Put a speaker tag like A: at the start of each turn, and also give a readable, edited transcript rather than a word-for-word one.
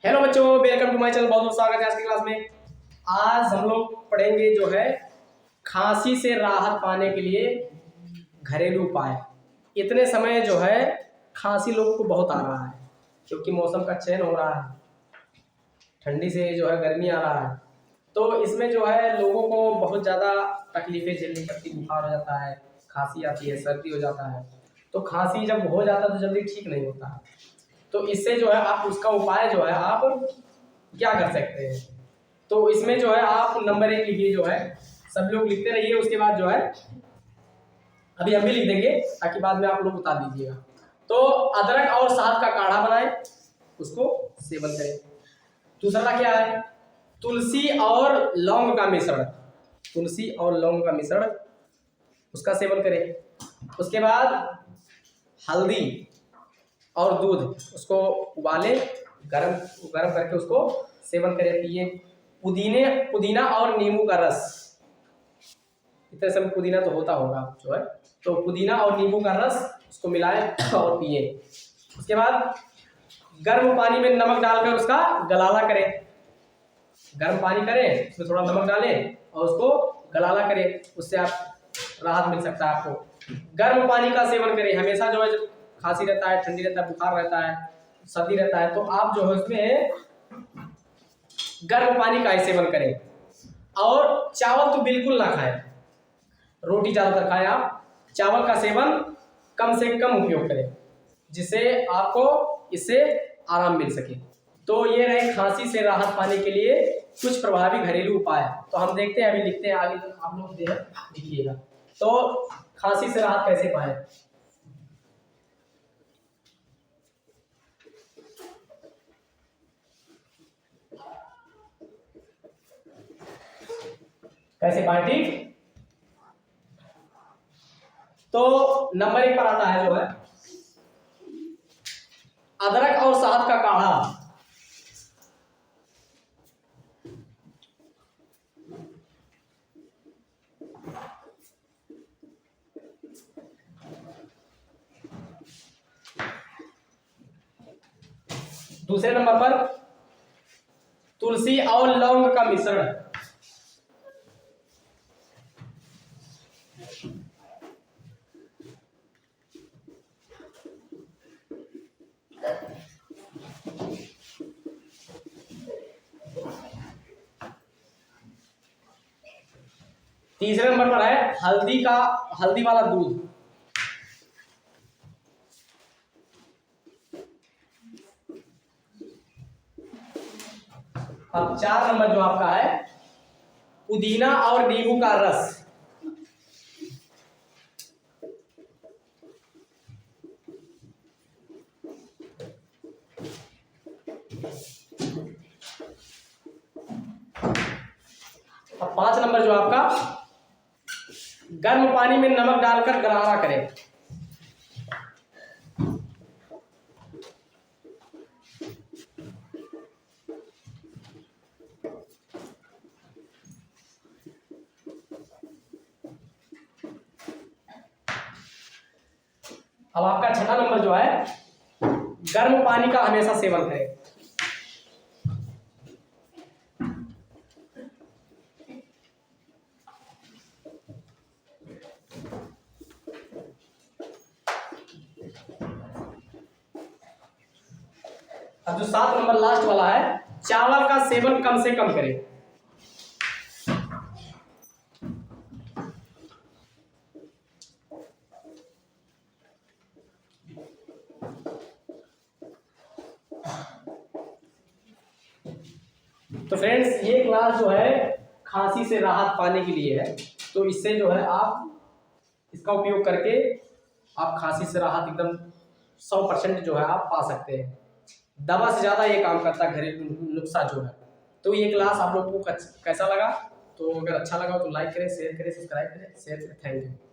A: Hello बच्चों, welcome to my channel. बहुत बहुत स्वागत है आज की क्लास में। आज हम लोग पढ़ेंगे जो है खांसी से राहत पाने के लिए घरेलू उपाय। इतने समय जो है खांसी लोगों को बहुत आ रहा है क्योंकि मौसम का चयन हो रहा है, ठंडी से जो है गर्मी आ रहा है, तो इसमें जो है लोगों को बहुत ज़्यादा तकलीफें झेलनी पड़ती। बुखार हो जाता है, खांसी आती है, सर्दी हो जाता है। तो खांसी जब हो जाता है तो जल्दी ठीक नहीं होता है। तो इससे जो है आप उसका उपाय जो है आप क्या कर सकते हैं। तो इसमें जो है आप नंबर 1 लिखिए, जो है सब लोग लिखते रहिए। उसके बाद जो है अभी हम भी लिख देंगे ताकि बाद में आप लोग बता दीजिएगा। तो अदरक और शहद का काढ़ा बनाएं, उसको सेवन करें। दूसरा क्या है, तुलसी और लौंग का मिश्रण, तुलसी और लौंग का मिश्रण, उसका सेवन करें। उसके बाद हल्दी और दूध, उसको उबाले, गरम गरम करके उसको सेवन करें, पिए। पुदीना और नींबू का रस, इतने समय पुदीना तो होता होगा जो है, तो पुदीना और नींबू का रस उसको मिलाएं और पिए। उसके बाद गर्म पानी में नमक डालकर उसका गलाला करें। गर्म पानी करें, उसमें थोड़ा नमक डालें और उसको गलाला करें, उससे आप राहत मिल सकता है आपको। गर्म पानी का सेवन करें हमेशा। जो है जब खांसी रहता है, ठंडी रहता है, बुखार रहता है, सर्दी रहता है, तो आप जो है उसमें गर्म पानी का ही सेवन करें। और चावल तो बिल्कुल ना खाएं, रोटी ज़्यादातर खाएं। आप चावल का सेवन कम से कम उपयोग करें जिससे आपको इससे आराम मिल सके। तो ये रहे खांसी से राहत पाने के लिए कुछ प्रभावी घरेलू उपाय। तो हम देखते हैं, अभी लिखते हैं, आगे आप लोग लिखिएगा। तो खांसी से राहत कैसे पाए, कैसे पाए, ठीक। तो नंबर 1 पर आता है जो है अदरक और शहद का काढ़ा। दूसरे नंबर पर तुलसी और लौंग का मिश्रण। तीसरे नंबर पर है हल्दी वाला दूध। अब 4 नंबर जो आपका है पुदीना और नींबू का रस। अब 5 नंबर जो आपका गर्म पानी में नमक डालकर गरारा करें। अब आपका 6 नंबर जो है गर्म पानी का हमेशा सेवन करें। अब जो 7 नंबर लास्ट वाला है, चावल का सेवन कम से कम करें। तो फ्रेंड्स, ये क्लास जो है खांसी से राहत पाने के लिए है। तो इससे जो है आप इसका उपयोग करके आप खांसी से राहत एकदम 100% जो है आप पा सकते हैं। दवा से ज़्यादा ये काम करता है घरेलू नुस्खा जो है। तो ये क्लास आप लोगों को कैसा लगा? तो अगर अच्छा लगा तो लाइक करें, शेयर करें, सब्सक्राइब करें, शेयर करें। Thank you.